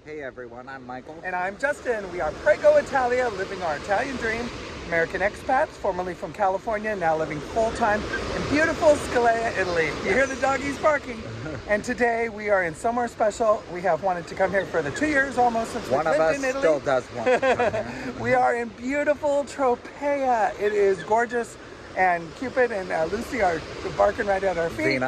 Hey everyone, I'm Michael. And I'm Justin. We are Prego Italia, living our Italian dream. American expats, formerly from California, now living full-time in beautiful Scalea, Italy. You hear the doggies barking. And today we are in somewhere special. We have wanted to come here for the 2 years almost since we lived in Italy. One of us still does want to come here. We are in beautiful Tropea. It is gorgeous. And Cupid and Lucy are barking right at our feet.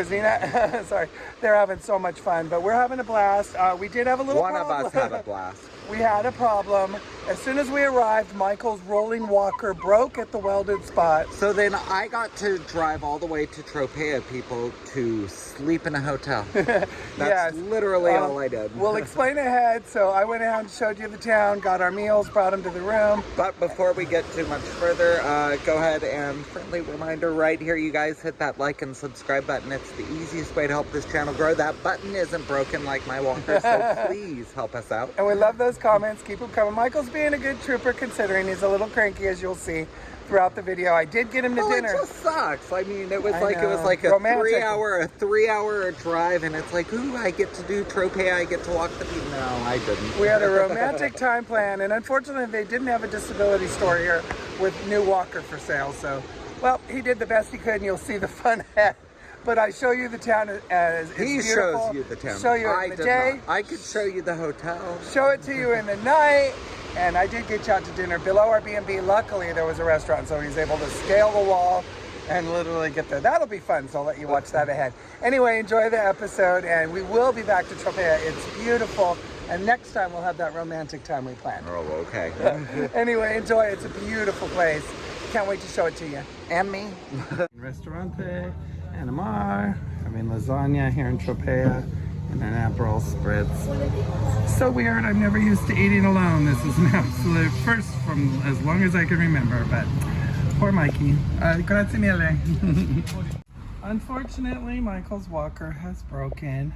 Zena. Sorry. They're having so much fun, but we're having a blast. We did have a little problem. One of us had a blast. We had a problem. As soon as we arrived, Michael's rolling walker broke at the welded spot. So then I got to drive all the way to Tropea, people, to sleep in a hotel. That's literally all I did. We'll explain ahead. So I went out and showed you the town, got our meals, brought them to the room. But before we get too much further, go ahead and friendly reminder right here, you guys hit that like and subscribe button. It's the easiest way to help this channel grow. That button isn't broken like my walker, so please help us out. And we love those comments. Keep them coming. Michael's being a good trooper considering he's a little cranky, as you'll see throughout the video. I did get him to dinner. It just sucks. I mean, it was like a romantic. three hour drive, and it's like, ooh, I get to do Tropea, I get to walk the beach. No, I didn't. We had a romantic time plan, and unfortunately they didn't have a disability store here with new walker for sale. So, well, he did the best he could, and you'll see the fun ahead. But I show you the town as he beautiful. Shows you the town. Show you it in the day. I could show you the hotel. Show it to you in the night. And I did get you out to dinner below our B&B. Luckily, there was a restaurant, so he's able to scale the wall and literally get there. That'll be fun, so I'll let you watch that ahead. Anyway, enjoy the episode, and we will be back to Tropea. It's beautiful, and next time we'll have that romantic time we planned. Oh, okay. Anyway, enjoy. It's a beautiful place. Can't wait to show it to you. And me. Restaurante, Anamar. I mean, lasagna here in Tropea. And an Aperol spritz. So weird, I'm never used to eating alone. This is an absolute first from as long as I can remember, but poor Mikey. Grazie mille. Unfortunately, Michael's walker has broken,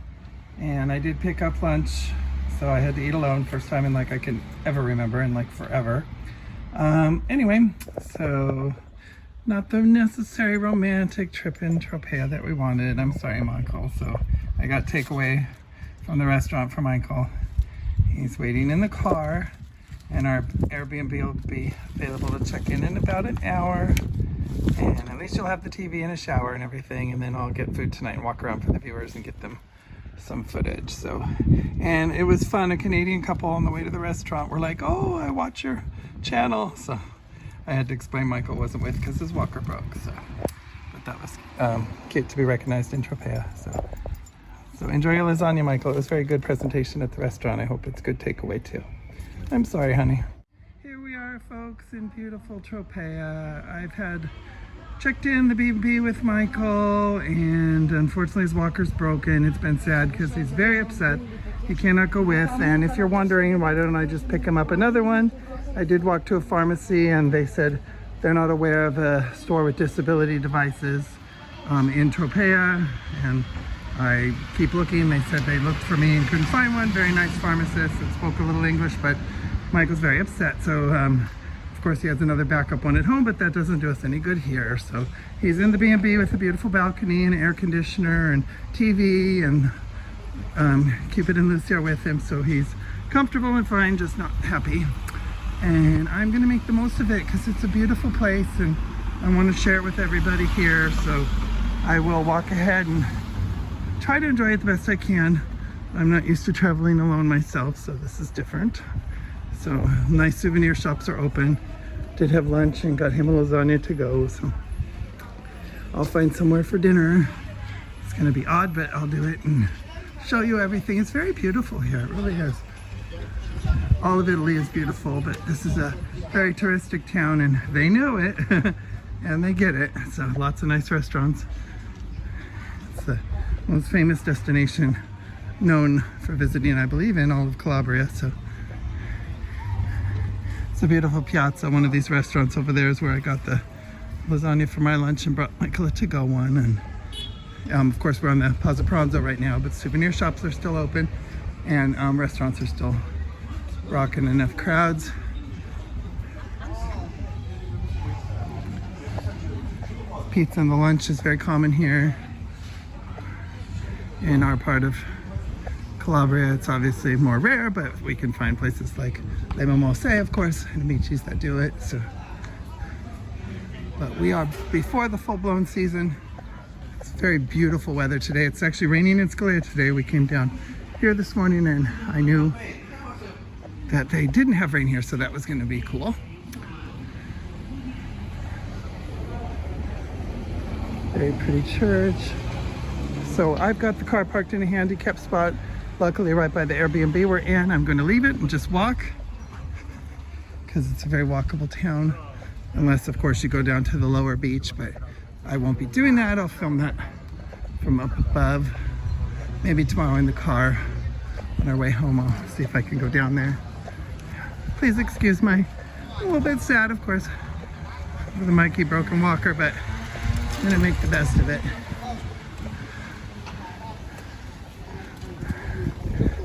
and I did pick up lunch, so I had to eat alone. First time in like I can ever remember, in like forever. Anyway, so not the necessary romantic trip in Tropea that we wanted. I'm sorry, Michael. So I got takeaway from the restaurant for Michael. He's waiting in the car, and our Airbnb will be available to check in about an hour. And at least you'll have the TV and a shower and everything, and then I'll get food tonight and walk around for the viewers and get them some footage. So, and it was fun. A Canadian couple on the way to the restaurant were like, "Oh, I watch your channel." So I had to explain Michael wasn't with because his walker broke. So, but that was cute to be recognized in Tropea. So enjoy your lasagna, Michael. It was a very good presentation at the restaurant. I hope it's good takeaway too. I'm sorry, honey. Here we are, folks, in beautiful Tropea. I've had checked in the B&B with Michael, and unfortunately his walker's broken. It's been sad because he's very upset. He cannot go with, and if you're wondering why don't I just pick him up another one, I did walk to a pharmacy and they said they're not aware of a store with disability devices in Tropea, and I keep looking. They said they looked for me and couldn't find one. Very nice pharmacist that spoke a little English, but Michael's very upset. So of course he has another backup one at home, but that doesn't do us any good here. So he's in the B&B with a beautiful balcony and air conditioner and TV, and Cupid and Lucy are with him, so he's comfortable and fine, just not happy. And I'm gonna make the most of it because it's a beautiful place and I want to share it with everybody here. So I will walk ahead and try to enjoy it the best I can. I'm not used to traveling alone myself, so this is different. So nice souvenir shops are open. Did have lunch and got him a lasagna to go, so I'll find somewhere for dinner. It's gonna be odd, but I'll do it and show you everything. It's very beautiful here, it really is. All of Italy is beautiful, but this is a very touristic town and they know it and they get it. So lots of nice restaurants. It's the most famous destination known for visiting, I believe, in all of Calabria. So it's a beautiful piazza. One of these restaurants over there is where I got the lasagna for my lunch and brought Michael a to-go one. And of course we're on the Plaza Pranzo right now, but souvenir shops are still open and restaurants are still rocking enough crowds. Pizza and the lunch is very common here in our part of Calabria, it's obviously more rare, but we can find places like Le Mimose, of course, and Amicis that do it. So, but we are before the full-blown season. It's very beautiful weather today. It's actually raining in Scalea today. We came down here this morning and I knew that they didn't have rain here, so that was going to be cool. Very pretty church. So I've got the car parked in a handicap spot, luckily right by the Airbnb we're in. I'm going to leave it and just walk because it's a very walkable town, unless of course you go down to the lower beach, but I won't be doing that. I'll film that from up above. Maybe tomorrow in the car on our way home. I'll see if I can go down there. Please excuse my a little bit sad, of course, with a Mikey broken walker, but I'm gonna make the best of it.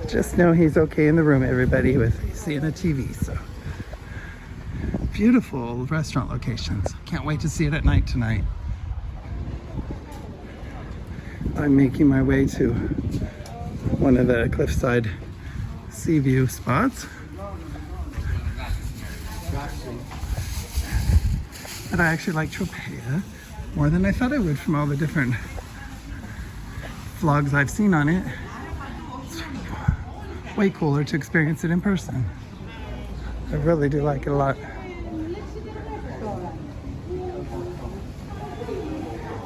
Just know he's okay in the room, everybody, with AC and a TV. So beautiful restaurant locations. Can't wait to see it at night tonight. I'm making my way to one of the cliffside sea view spots. But I actually like Tropea more than I thought I would from all the different vlogs I've seen on it. It's way cooler to experience it in person. I really do like it a lot.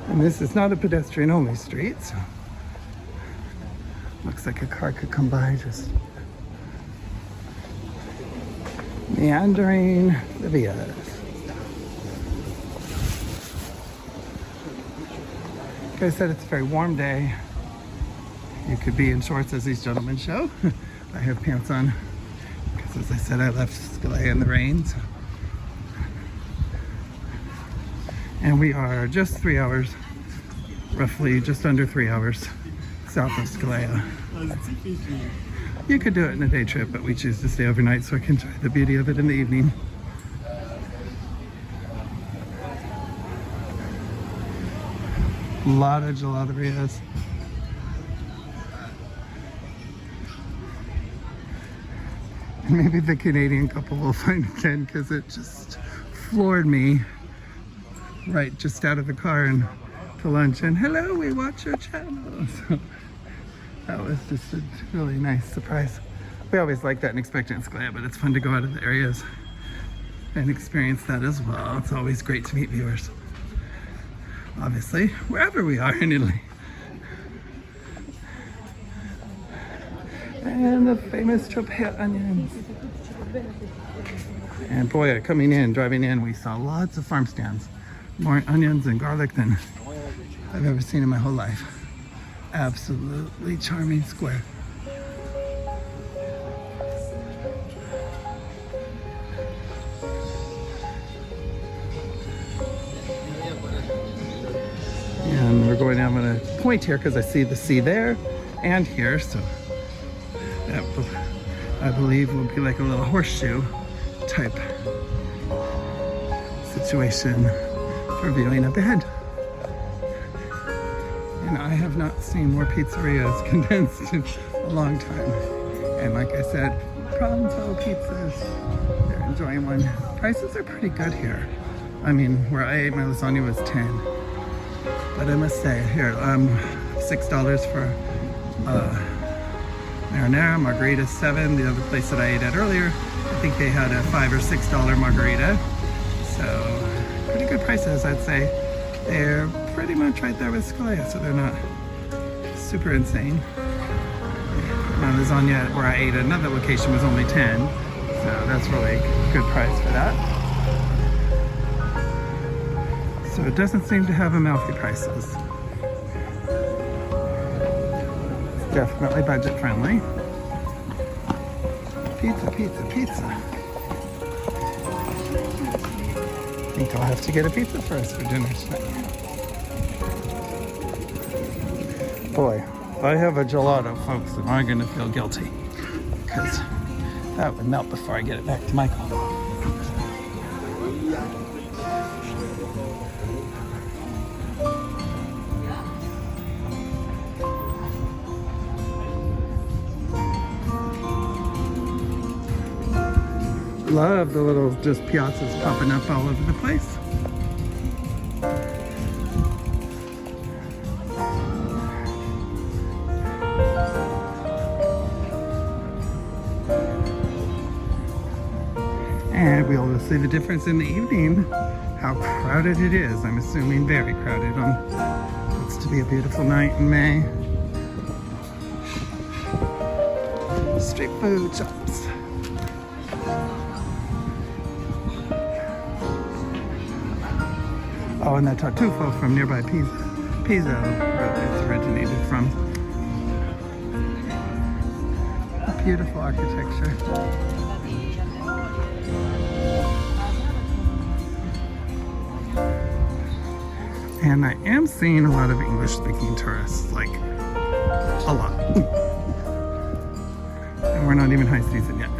And this is not a pedestrian only street, so looks like a car could come by just meandering the vias. Like I said, it's a very warm day. You could be in shorts as these gentlemen show. I have pants on because, as I said, I left Scalea in the rain. So. And we are just 3 hours, roughly just under 3 hours south of Scalea. You could do it in a day trip, but we choose to stay overnight so I can enjoy the beauty of it in the evening. A lot of gelaterias. And maybe the Canadian couple will find again because it just floored me right just out of the car and to lunch. And hello, we watch your channel. So that was just a really nice surprise. We always like that and expect it in Scalea, but it's fun to go out of the areas and experience that as well. It's always great to meet viewers. Obviously, wherever we are in Italy. And the famous Tropea onions. And boy, driving in, we saw lots of farm stands. More onions and garlic than I've ever seen in my whole life. Absolutely charming square. And we're going down, I'm going to point here because I see the sea there and here, so that I believe will be like a little horseshoe type situation for viewing up ahead. And I have not seen more pizzerias condensed in a long time. And like I said, pronto pizzas, they're enjoying one. Prices are pretty good here. I mean, where I ate my lasagna was 10. But I must say, here, $6 for marinara, margarita 7. The other place that I ate at earlier, I think they had a $5 or $6 margarita. So pretty good prices, I'd say. They're pretty much right there with Scalea, so they're not super insane. My lasagna where I ate at another location was only 10, so that's really a good price for that. So it doesn't seem to have Amalfi prices. It's definitely budget friendly. Pizza, pizza, pizza. I think I'll have to get a pizza for us for dinner tonight. Boy, if I have a gelato, folks, then I'm gonna feel guilty because that would melt before I get it back to Michael. Love the little just piazzas popping up all over the place. And we'll see the difference in the evening, how crowded it is. I'm assuming very crowded on looks to be a beautiful night in May. Street food shops. Oh, and that tartufo from nearby Pisa, where it's originated from. Beautiful architecture. And I am seeing a lot of English-speaking tourists, like a lot. And we're not even high season yet.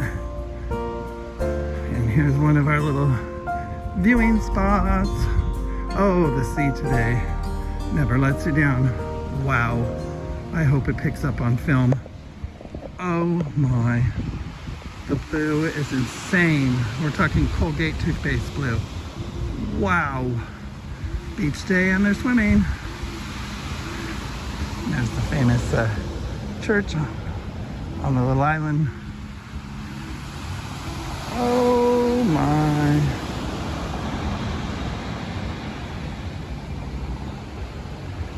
And here's one of our little viewing spots. Oh, the sea today never lets you down. Wow. I hope it picks up on film. Oh my. The blue is insane. We're talking Colgate toothpaste blue. Wow. Beach day and they're swimming. And there's the famous church on the little island. Oh my.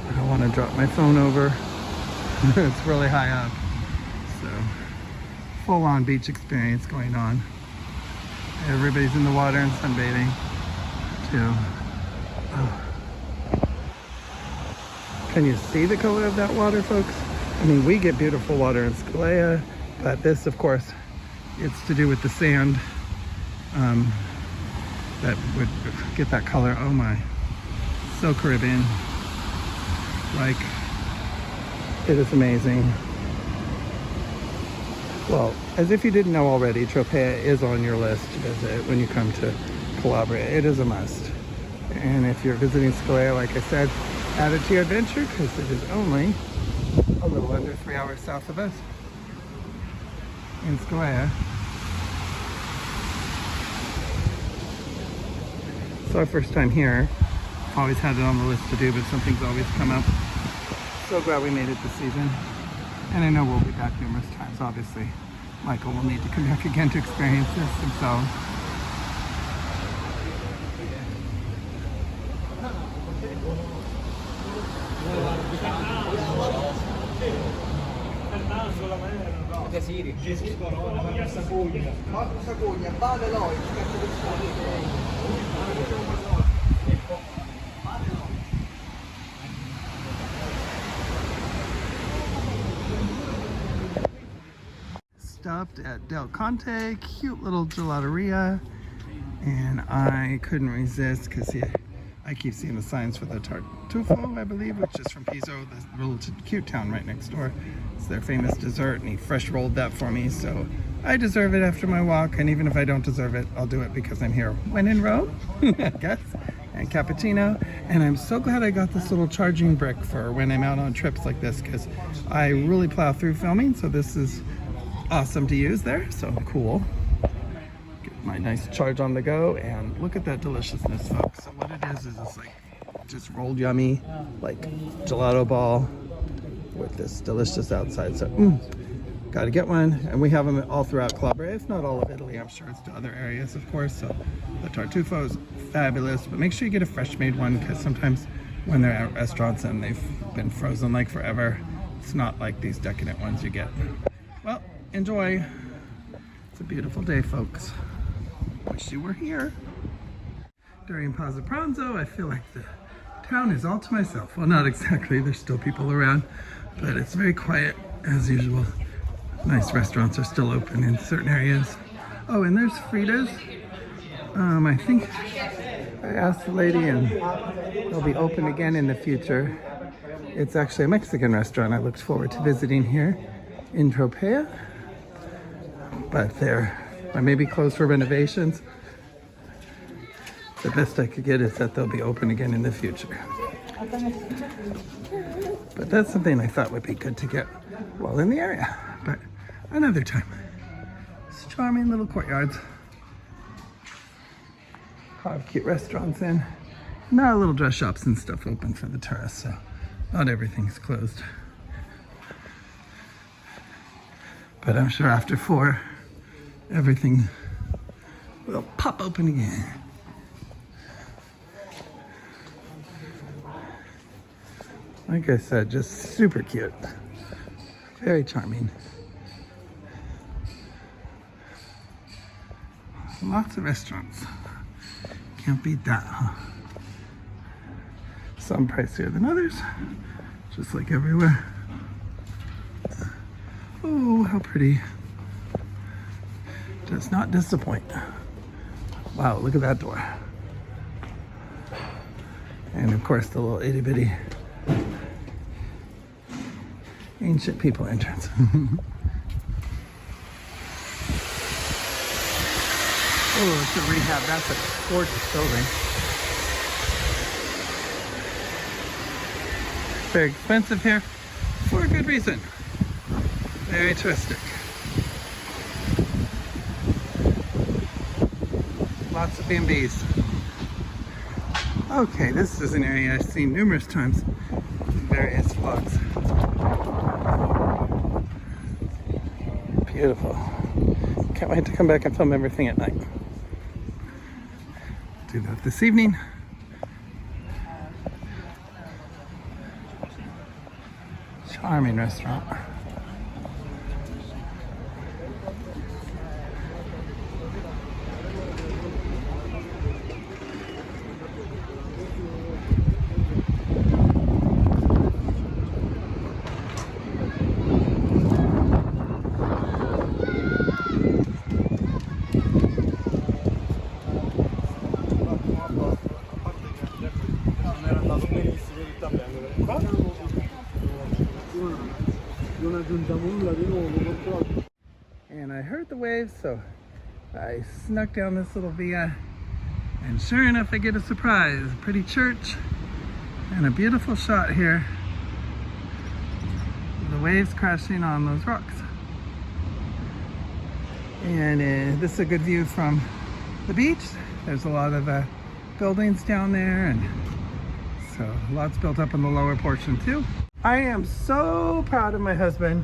I don't want to drop my phone over. It's really high up. So full-on beach experience going on. Everybody's in the water and sunbathing too. Oh. Can you see the color of that water, folks? I mean, we get beautiful water in Scalea, but this, of course, it's to do with the sand that would get that color. Oh my, so Caribbean. Like, it is amazing. Well, as if you didn't know already, Tropea is on your list to visit when you come to Calabria. It is a must. And if you're visiting Scalea, like I said, add it to your adventure because it is only a little under 3 hours south of us in Scalea. It's our first time here. Always had it on the list to do, but something's always come up. So glad we made it this season. And I know we'll be back numerous times, obviously. Michael will need to come back again to experience this himself. Stopped at Del Conte, cute little gelateria, and I couldn't resist because I keep seeing the signs for the tartufo, I believe, which is from Pisa, the little cute town right next door. It's their famous dessert, and he fresh rolled that for me, so I deserve it after my walk, and even if I don't deserve it, I'll do it because I'm here. When in Rome, I guess, and cappuccino, and I'm so glad I got this little charging brick for when I'm out on trips like this, because I really plow through filming, so this is awesome to use there, so cool. Get my nice charge on the go, and look at that deliciousness, folks. So what it is it's like just rolled yummy, like gelato ball with this delicious outside. So gotta get one, and we have them all throughout Calabria, if not all of Italy. I'm sure it's to other areas, of course. So the tartufo is fabulous, but make sure you get a fresh made one, because sometimes when they're at restaurants and they've been frozen like forever, it's not like these decadent ones you get. Well, enjoy. It's a beautiful day, folks. Wish you were here. During Pausa Pranzo, I feel like the town is all to myself. Well, not exactly. There's still people around, but it's very quiet as usual. Nice restaurants are still open in certain areas. Oh, and there's Frida's. I think I asked the lady, and they'll be open again in the future. It's actually a Mexican restaurant I looked forward to visiting here in Tropea, but I may be closed for renovations. The best I could get is that they'll be open again in the future. But that's something I thought would be good to get while in the area, but another time. It's charming little courtyards. have cute restaurants in. Not little dress shops and stuff open for the tourists, so not everything's closed. But I'm sure after 4, everything will pop open again. Like I said, just super cute. Very charming. Lots of restaurants. Can't beat that, huh? Some pricier than others, just like everywhere. Oh, how pretty. Does not disappoint. Wow, look at that door. And of course the little itty bitty ancient people entrance. Oh, it's a rehab. That's a gorgeous building. Very expensive here for a good reason. Very touristic. Lots of B&Bs. Okay, this is an area I've seen numerous times in various vlogs. Beautiful. Can't wait to come back and film everything at night. Do that this evening. Charming restaurant. And I heard the waves, so I snuck down this little via, and sure enough I get a surprise. A pretty church and a beautiful shot here. The waves crashing on those rocks. And this is a good view from the beach. There's a lot of buildings down there, and so lots built up in the lower portion too. I am so proud of my husband.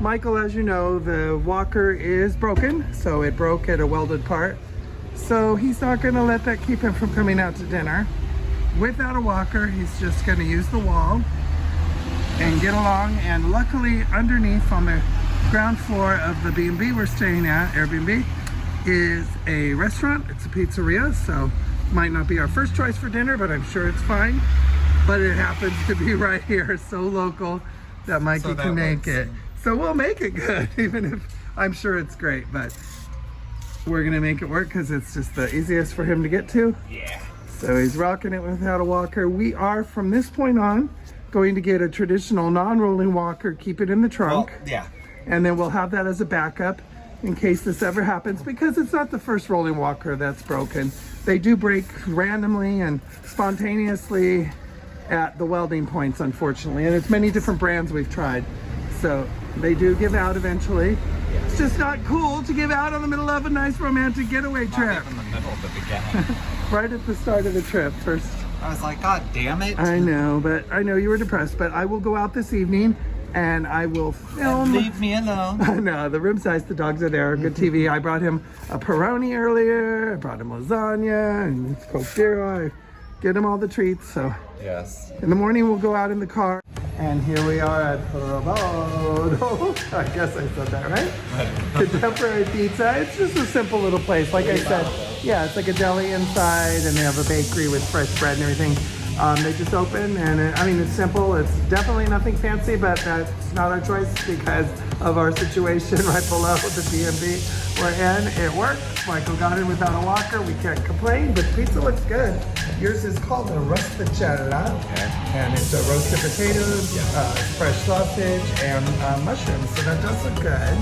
Michael, as you know, the walker is broken, so it broke at a welded part. So he's not gonna let that keep him from coming out to dinner. Without a walker, he's just gonna use the wall and get along. And luckily, underneath on the ground floor of the B&B we're staying at, Airbnb, is a restaurant. It's a pizzeria, so might not be our first choice for dinner, but I'm sure it's fine. But it happens to be right here, so local that Mikey can make it. So we'll make it good, even if I'm sure it's great, but we're gonna make it work because it's just the easiest for him to get to. Yeah. So he's rocking it without a walker. We are, from this point on, going to get a traditional non-rolling walker, keep it in the trunk. Well, yeah. And then we'll have that as a backup in case this ever happens, because it's not the first rolling walker that's broken. They do break randomly and spontaneously at the welding points, unfortunately, and it's many different brands we've tried. So they do give out eventually. It's just not cool to give out in the middle of a nice romantic getaway trip. Not even the middle of the beginning. Right at the start of the trip first. I was like, God damn it. I know, but I know you were depressed, but I will go out this evening and I will film. Leave me alone. No, the room size, the dogs are there, good TV. I brought him a Peroni earlier, I brought him lasagna and Coke Zero. I get him all the treats, so. Yes. In the morning we'll go out in the car. And here we are at Tropea. I guess I said that right. Contemporary pizza. It's just a simple little place. Like I said, yeah, it's like a deli inside, and they have a bakery with fresh bread and everything. They just open, and I mean, it's simple. It's definitely nothing fancy, but that's not our choice because of our situation right below the B&B we're in. It works. Michael got in without a walker. We can't complain, but pizza looks good. Yours is called a rusticella, and it's roasted potatoes, fresh sausage, and mushrooms. So that does look good.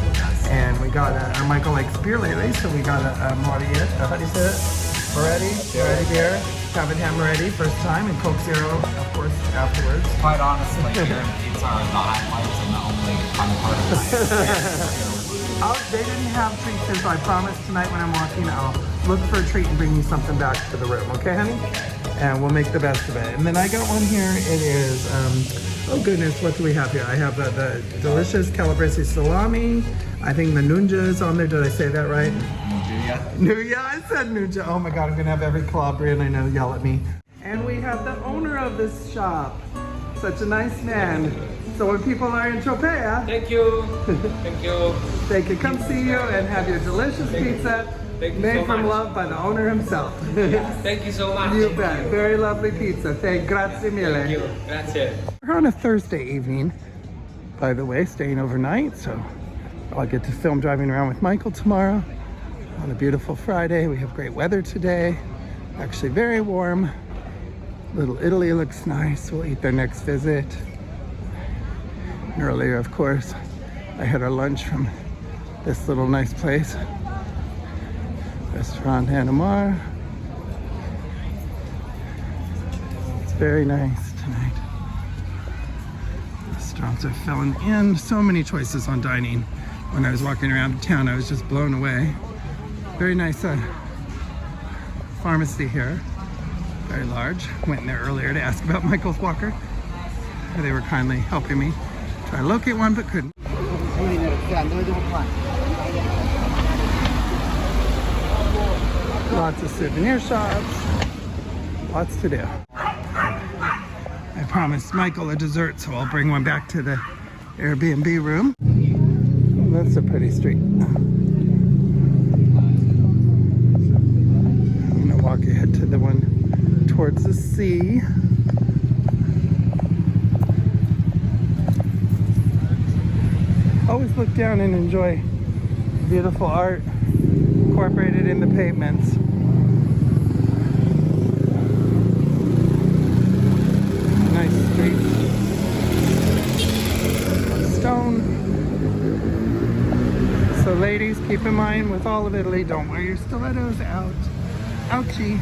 And we got Michael likes beer lately, so we got a Moretti. How do you say it? Moretti beer. Haven't had Moretti first time, and Coke Zero, of course, afterwards. Quite honestly, beer and pizza are the highlights and the only fun part of life. They didn't have treats, so I promise tonight when I'm walking, I'll look for a treat and bring me something back to the room, okay, honey? And we'll make the best of it. And then I got one here. It is, oh goodness, what do we have here? I have the delicious calabrese salami. I think the nunja is on there. Did I say that right? Nunja, I said nunja. Oh my God, I'm gonna have every Calabrian I know yell at me. And we have the owner of this shop. Such a nice man. So when people are in Tropea, Thank you. Thank you. they can come see you and have your delicious pizza made from love by the owner himself. Thank you so much. You bet. Very lovely pizza. Grazie mille. Thank you. Grazie. We're on a Thursday evening, by the way, staying overnight. So I'll get to film driving around with Michael tomorrow on a beautiful Friday. We have great weather today. Actually very warm. Little Italy looks nice. We'll eat their next visit. And earlier, of course, I had our lunch from this little nice place. Restaurant Anamar. It's very nice tonight. Restaurants are filling in. So many choices on dining. When I was walking around town, I was just blown away. Very nice pharmacy here. Very large. Went in there earlier to ask about Michael's walker. They were kindly helping me try to locate one, but couldn't. Lots of souvenir shops. Lots to do. I promised Michael a dessert, so I'll bring one back to the Airbnb room. Oh, that's a pretty street. I'm gonna walk ahead to the one towards the sea. Always look down and enjoy beautiful art incorporated in the pavements. Nice streets. Stone. So ladies, keep in mind with all of Italy, don't wear your stilettos out. Ouchie.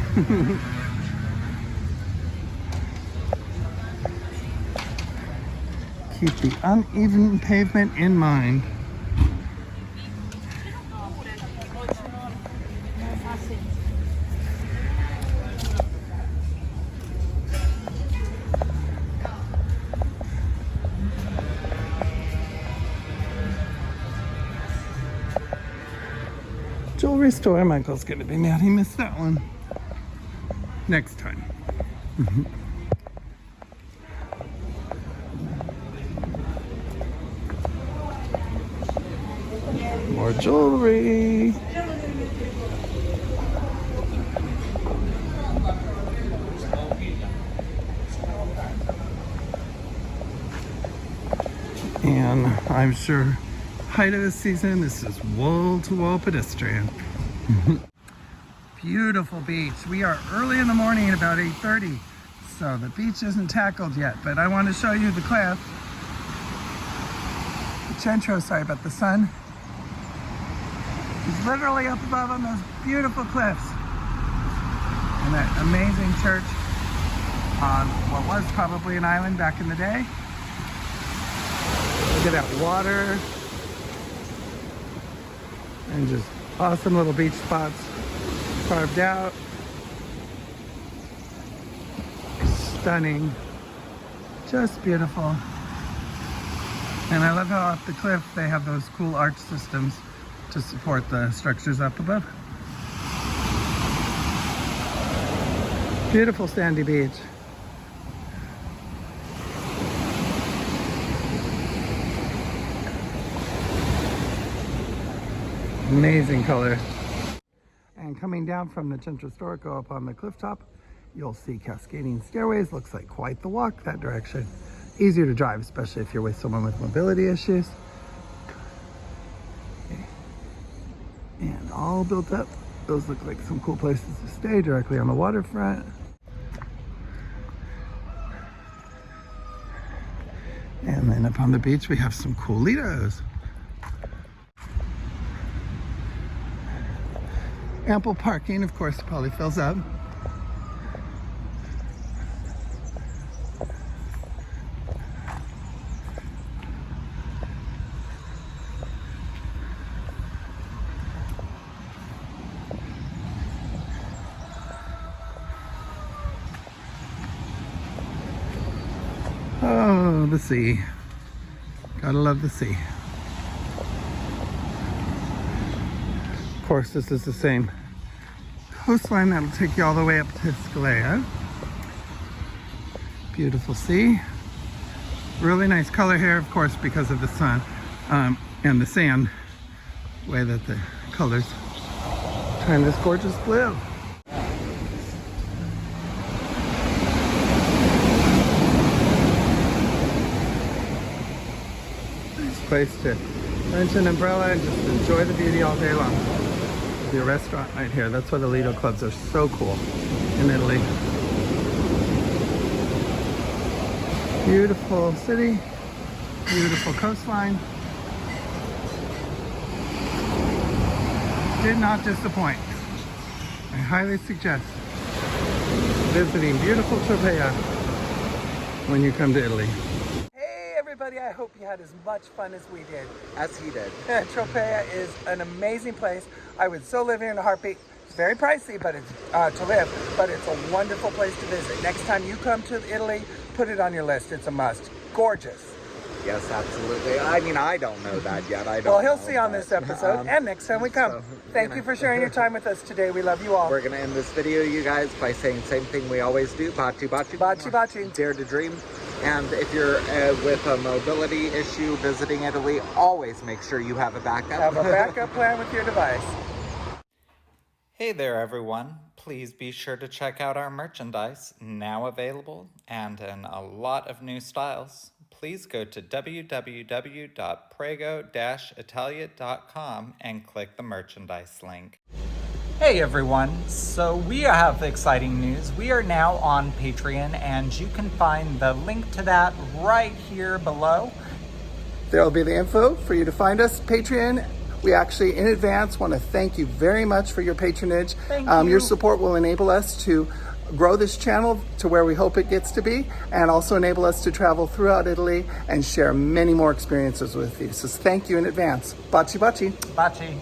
Keep the uneven pavement in mind. Jewelry store. Michael's gonna be mad he missed that one. Next time. More jewelry. And I'm sure height of the season, this is wall-to-wall pedestrian. Beautiful beach. We are early in the morning, about 8:30, so the beach isn't tackled yet, but I want to show you the cliff. The centro, sorry about the sun. It's literally up above on those beautiful cliffs. And that amazing church on what was probably an island back in the day. Look at that water. And just awesome little beach spots carved out. Stunning. Just beautiful. And I love how off the cliff they have those cool arch systems to support the structures up above. Beautiful sandy beach. Amazing color. And coming down from the Centro Storico up on the cliff top, you'll see cascading stairways. Looks like quite the walk that direction. Easier to drive, especially if you're with someone with mobility issues. Okay. And all built up. Those look like some cool places to stay directly on the waterfront. And then up on the beach, we have some cool Lidos. Ample parking, of course, probably fills up. Oh, the sea. Gotta love the sea. Of course, this is the same coastline that'll take you all the way up to Scalea. Beautiful sea. Really nice color here, of course, because of the sun and the sand, the way that the colors turn this gorgeous blue. Nice place to rent an umbrella and just enjoy the beauty all day long. There'll be a restaurant right here. That's why the Lido clubs are so cool in Italy. Beautiful city, beautiful coastline. Did not disappoint. I highly suggest visiting beautiful Tropea when you come to Italy. Hey everybody, I hope you had as much fun as we did. As he did. Tropea is an amazing place. I would so live here in a heartbeat. It's very pricey, but it's to live, but it's a wonderful place to visit. Next time you come to Italy, put it on your list. It's a must. Gorgeous. Yes, absolutely. I mean, I don't know that yet. I don't. Well, he'll know, see on but, this episode and next time we come. So, Thank you for sharing your time with us today. We love you all. We're gonna end this video, you guys, by saying the same thing we always do. Baci, baci. Baci, baci. Dare to dream. And if you're with a mobility issue visiting Italy, always make sure you have a backup. Have a backup plan with your device. Hey there everyone, please be sure to check out our merchandise, now available and in a lot of new styles. Please go to www.prego-italia.com and click the merchandise link. Hey everyone, so we have exciting news. We are now on Patreon and you can find the link to that right here below. There will be the info for you to find us. Patreon. We actually, in advance, want to thank you very much for your patronage. Thank you. Your support will enable us to grow this channel to where we hope it gets to be, and also enable us to travel throughout Italy and share many more experiences with you. So thank you in advance. Baci baci. Baci.